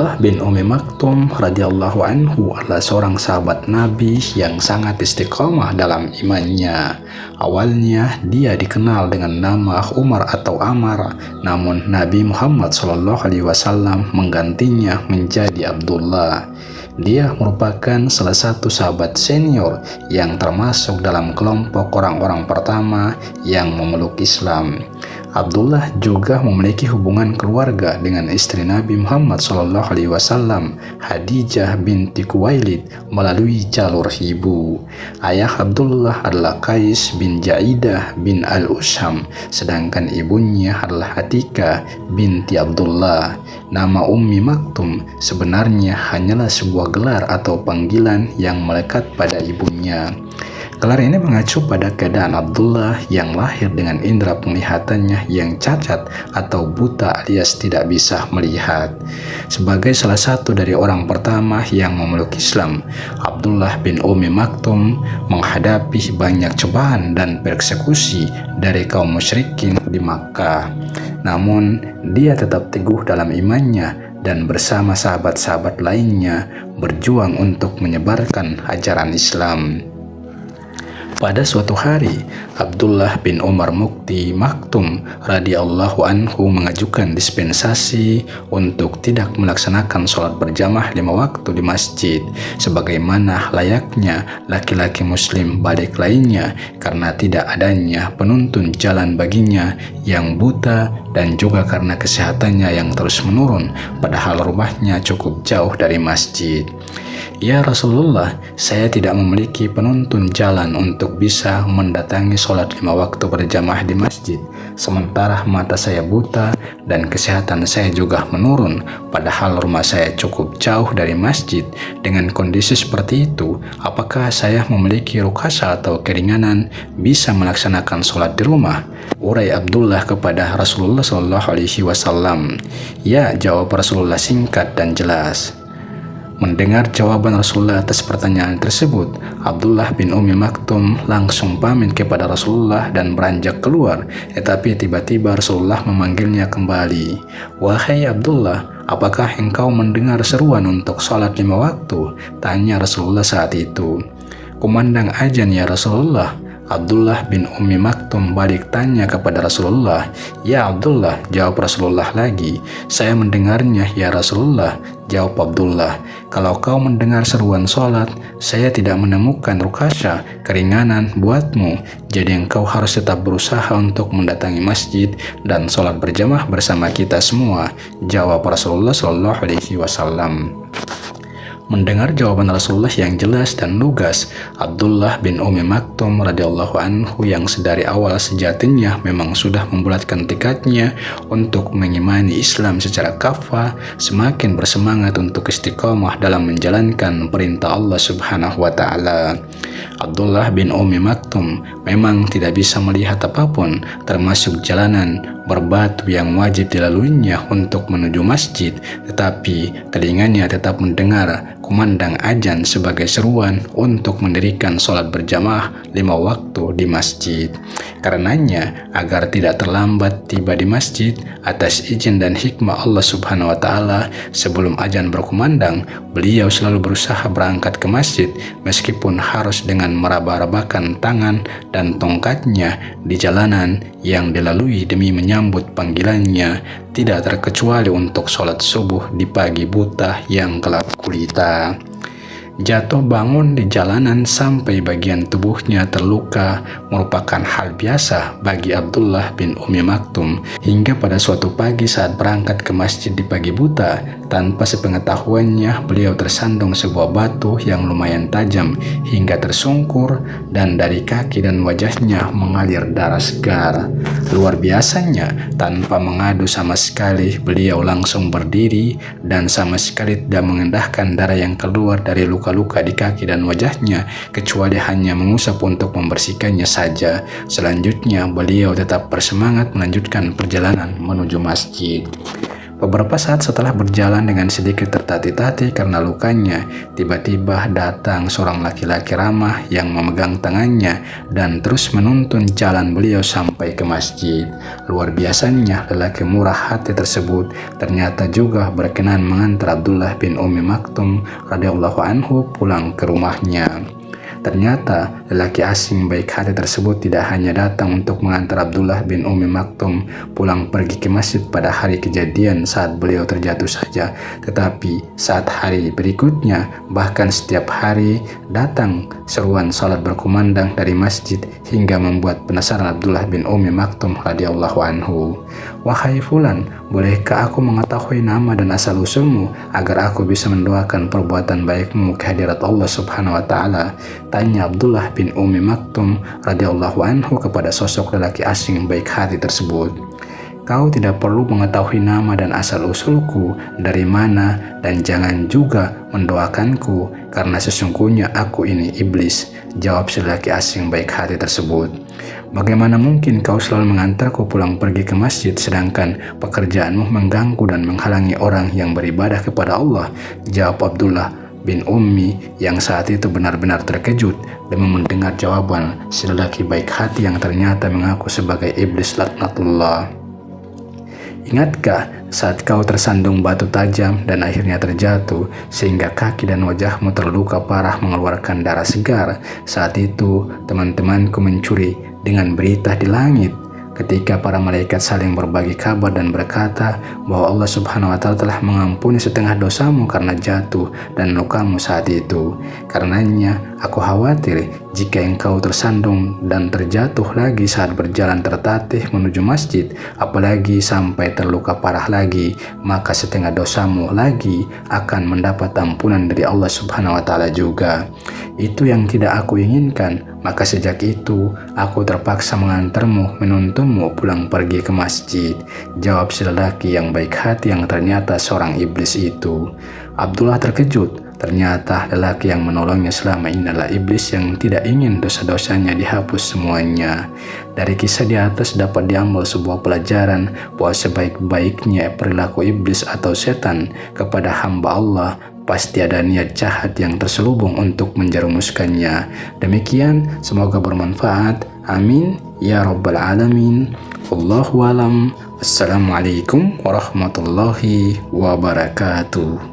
Abdullah bin Ummi Maktum radhiyallahu anhu adalah seorang sahabat Nabi yang sangat istiqomah dalam imannya. Awalnya dia dikenal dengan nama Umar atau Ammar, namun Nabi Muhammad SAW menggantinya menjadi Abdullah. Dia merupakan salah satu sahabat senior yang termasuk dalam kelompok orang-orang pertama yang memeluk Islam. Abdullah juga memiliki hubungan keluarga dengan istri Nabi Muhammad SAW, Khadijah binti Khuwailid, melalui jalur ibu. Ayah Abdullah adalah Qais bin Jaidah bin Al-Usham, sedangkan ibunya adalah Atika binti Abdullah. Nama Ummi Maktum sebenarnya hanyalah sebuah gelar atau panggilan yang melekat pada ibunya. Gelar ini mengacu pada keadaan Abdullah yang lahir dengan indera penglihatannya yang cacat atau buta alias tidak bisa melihat. Sebagai salah satu dari orang pertama yang memeluk Islam, Abdullah bin Ummi Maktum menghadapi banyak cobaan dan persekusi dari kaum musyrikin di Makkah. Namun, dia tetap teguh dalam imannya dan bersama sahabat-sahabat lainnya berjuang untuk menyebarkan ajaran Islam. Pada suatu hari, Abdullah bin Umar Mukti Maktum radhiyallahu anhu mengajukan dispensasi untuk tidak melaksanakan sholat berjamaah 5 waktu di masjid, sebagaimana layaknya laki-laki muslim balik lainnya, karena tidak adanya penuntun jalan baginya yang buta dan juga karena kesehatannya yang terus menurun, padahal rumahnya cukup jauh dari masjid. Ya Rasulullah, saya tidak memiliki penuntun jalan untuk bisa mendatangi sholat 5 waktu berjamaah di masjid, sementara mata saya buta dan kesehatan saya juga menurun, padahal rumah saya cukup jauh dari masjid. Dengan kondisi seperti itu, apakah saya memiliki rukhsah atau keringanan bisa melaksanakan sholat di rumah? Urai Abdullah kepada Rasulullah SAW. Ya, jawab Rasulullah singkat dan jelas. Mendengar jawaban Rasulullah atas pertanyaan tersebut, Abdullah bin Ummi Maktum langsung pamit kepada Rasulullah dan beranjak keluar. Tetapi tiba-tiba Rasulullah memanggilnya kembali. Wahai Abdullah, apakah engkau mendengar seruan untuk sholat 5 waktu? Tanya Rasulullah saat itu. Kumandang azan ya Rasulullah. Abdullah bin Ummi Maktum balik tanya kepada Rasulullah. Ya Abdullah, jawab Rasulullah lagi. Saya mendengarnya ya Rasulullah, jawab Abdullah. Kalau kau mendengar seruan sholat, saya tidak menemukan rukhsah, keringanan buatmu. Jadi engkau harus tetap berusaha untuk mendatangi masjid dan sholat berjamaah bersama kita semua, jawab Rasulullah SAW. Mendengar jawaban Rasulullah yang jelas dan lugas, Abdullah bin Ummi Maktum radhiyallahu anhu yang sedari awal sejatinya memang sudah membulatkan tekadnya untuk mengimani Islam secara kafah, semakin bersemangat untuk istiqomah dalam menjalankan perintah Allah Subhanahu wa taala. Abdullah bin Ummi Maktum memang tidak bisa melihat apapun, termasuk jalanan berbatu yang wajib dilaluinya untuk menuju masjid, tetapi telinganya tetap mendengar kumandang azan sebagai seruan untuk mendirikan sholat berjamaah 5 waktu di masjid. Karenanya, agar tidak terlambat tiba di masjid atas izin dan hikmah Allah Subhanahu wa taala, sebelum azan berkumandang, beliau selalu berusaha berangkat ke masjid meskipun harus dengan meraba-rabakan tangan dan tongkatnya di jalanan yang dilalui demi menyambut panggilannya, tidak terkecuali untuk sholat subuh di pagi buta yang gelap gulita. Jatuh bangun di jalanan sampai bagian tubuhnya terluka merupakan hal biasa bagi Abdullah bin Ummi Maktum, hingga pada suatu pagi saat berangkat ke masjid di pagi buta, tanpa sepengetahuannya beliau tersandung sebuah batu yang lumayan tajam hingga tersungkur dan dari kaki dan wajahnya mengalir darah segar. Luar biasanya, tanpa mengadu sama sekali, beliau langsung berdiri dan sama sekali tidak mengendahkan darah yang keluar dari luka-luka di kaki dan wajahnya, kecuali hanya mengusap untuk membersihkannya saja. Selanjutnya, beliau tetap bersemangat melanjutkan perjalanan menuju masjid. Beberapa saat setelah berjalan dengan sedikit tertatih-tatih karena lukanya, tiba-tiba datang seorang laki-laki ramah yang memegang tangannya dan terus menuntun jalan beliau sampai ke masjid. Luar biasanya, lelaki murah hati tersebut ternyata juga berkenan mengantar Abdullah bin Ummi Maktum radhiyallahu anhu pulang ke rumahnya. Ternyata lelaki asing baik hati tersebut tidak hanya datang untuk mengantar Abdullah bin Ummi Maktum pulang pergi ke masjid pada hari kejadian saat beliau terjatuh saja, tetapi saat hari berikutnya, bahkan setiap hari datang seruan salat berkumandang dari masjid hingga membuat penasaran Abdullah bin Ummi Maktum radhiyallahu anhu. "Wahai fulan, bolehkah aku mengetahui nama dan asal-usulmu agar aku bisa mendoakan perbuatan baikmu ke hadirat Allah Subhanahu wa taala?" tanya Abdullah bin Ummi Maktum radhiyallahu anhu kepada sosok lelaki asing baik hati tersebut. "Kau tidak perlu mengetahui nama dan asal-usulku dari mana, dan jangan juga mendoakanku karena sesungguhnya aku ini iblis," jawab si lelaki asing baik hati tersebut. "Bagaimana mungkin kau selalu mengantarku pulang pergi ke masjid sedangkan pekerjaanmu mengganggu dan menghalangi orang yang beribadah kepada Allah?" jawab Abdullah bin Ummi yang saat itu benar-benar terkejut demi mendengar jawaban si lelaki baik hati yang ternyata mengaku sebagai iblis laknatullah. "Ingatkah saat kau tersandung batu tajam dan akhirnya terjatuh sehingga kaki dan wajahmu terluka parah mengeluarkan darah segar? Saat itu teman-temanku mencuri dengan berita di langit ketika para malaikat saling berbagi kabar dan berkata bahwa Allah Subhanahu wa taala telah mengampuni setengah dosamu karena jatuh dan lukamu saat itu. Karenanya aku khawatir jika engkau tersandung dan terjatuh lagi saat berjalan tertatih menuju masjid, apalagi sampai terluka parah lagi, maka setengah dosamu lagi akan mendapat ampunan dari Allah Subhanahu wa taala juga. Itu yang tidak aku inginkan. Maka sejak itu aku terpaksa mengantarmu, menuntunmu pulang pergi ke masjid," jawab si lelaki yang baik hati yang ternyata seorang iblis itu. Abdullah terkejut. Ternyata lelaki yang menolongnya selama ini adalah iblis yang tidak ingin dosa-dosanya dihapus semuanya. Dari kisah di atas dapat diambil sebuah pelajaran bahwa sebaik-baiknya perilaku iblis atau setan kepada hamba Allah pasti ada niat jahat yang terselubung untuk menjerumuskannya. Demikian, semoga bermanfaat. Amin ya rabbal alamin. Wallahu alam. Assalamualaikum warahmatullahi wabarakatuh.